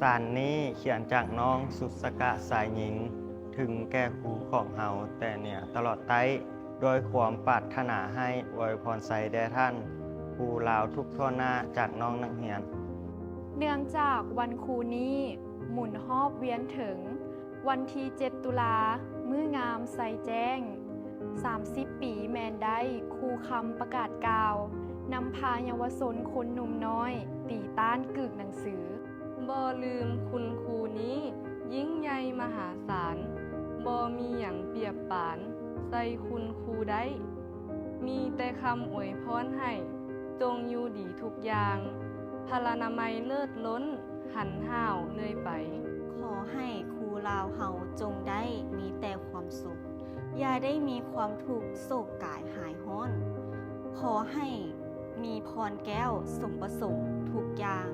สารนี้เขียนจากน้องสุสกะสายหญิง ถึงแก่ครูของเฮาแต่เนี่ยตลอดไต้โดยความปรารถนาให้อวยพรใส่แด่ท่านครูลาวทุกทั่วหน้าจากน้องนักเรียน เนื่องจากวันครูนี้หมุนรอบเวียนถึง วันที่7 ตุลามื้องามใส่แจ้ง 30 ปีแมนได้ครูคำประกาศกล่าวนำพาเยาวชนคนหนุ่มน้อย ตีต้านกึกหนังสือ บ่ลืมคุณครูนี้ ยิ่งใหญ่มหาศาลบ่มีหยังเปรียบปาน ใส่คุณครูได้ มีแต่คำอวยพรให้ จงอยู่ดีทุกอย่างพลานามัยเลิศล้น หันห้าวเลื่อยไป ขอให้ครูลาวเฮาจงได้มีแต่ความสุข อย่าได้มีความทุกข์โศกกายหายห้อน ขอให้มีพรแก้วสมประสงค์ทุกอย่าง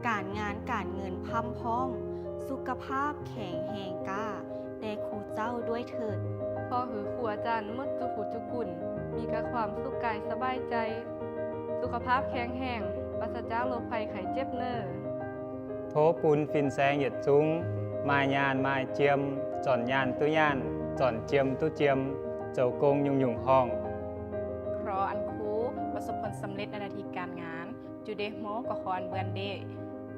การงานการเงินพั่มพร้อม สุขภาพแข็งแรงกล้าแด่ครูเจ้าด้วยเถิด พอหือครูอาจารย์หมดจุกุจุกุนมีกะความสุขกายสบายใจ สุขภาพแข็งแรงปราศจากโรคภัยไข้เจ็บเน้อ โทปุนฟินแซงเหยียดจุ้งมายานมายเจียมจอนยานตุย่านจอนเจียมตุเจียมเจ้ากงยุงห้อง ขออันคูประสบผลสำเร็จในหน้าที่การงาน จูเดโมกับคอนเบือนเด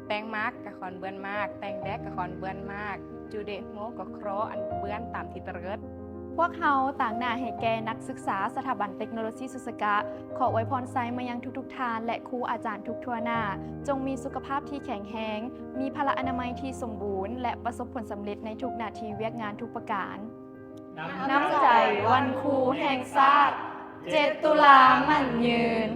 แตงมากกับคอนเบือนมากแตงแดกกับคอนเบือนมาก จูเดโมกับครออันเบือนตามที่เตริด พวกเขาต่างหน้าให้แก่นักศึกษาสถาบันเทคโนโลยีสุสกะ ขออวยพรไซมายังทุกๆทานและครูอาจารย์ทุกทั่วหน้า จงมีสุขภาพที่แข็งแรง มีพละอนามัยที่สมบูรณ์ และประสบผลสำเร็จในทุกหน้าที่เวียกงานทุกประการ น้ำใจวันครูแห่งชาติ7 ตุลามั่นยืน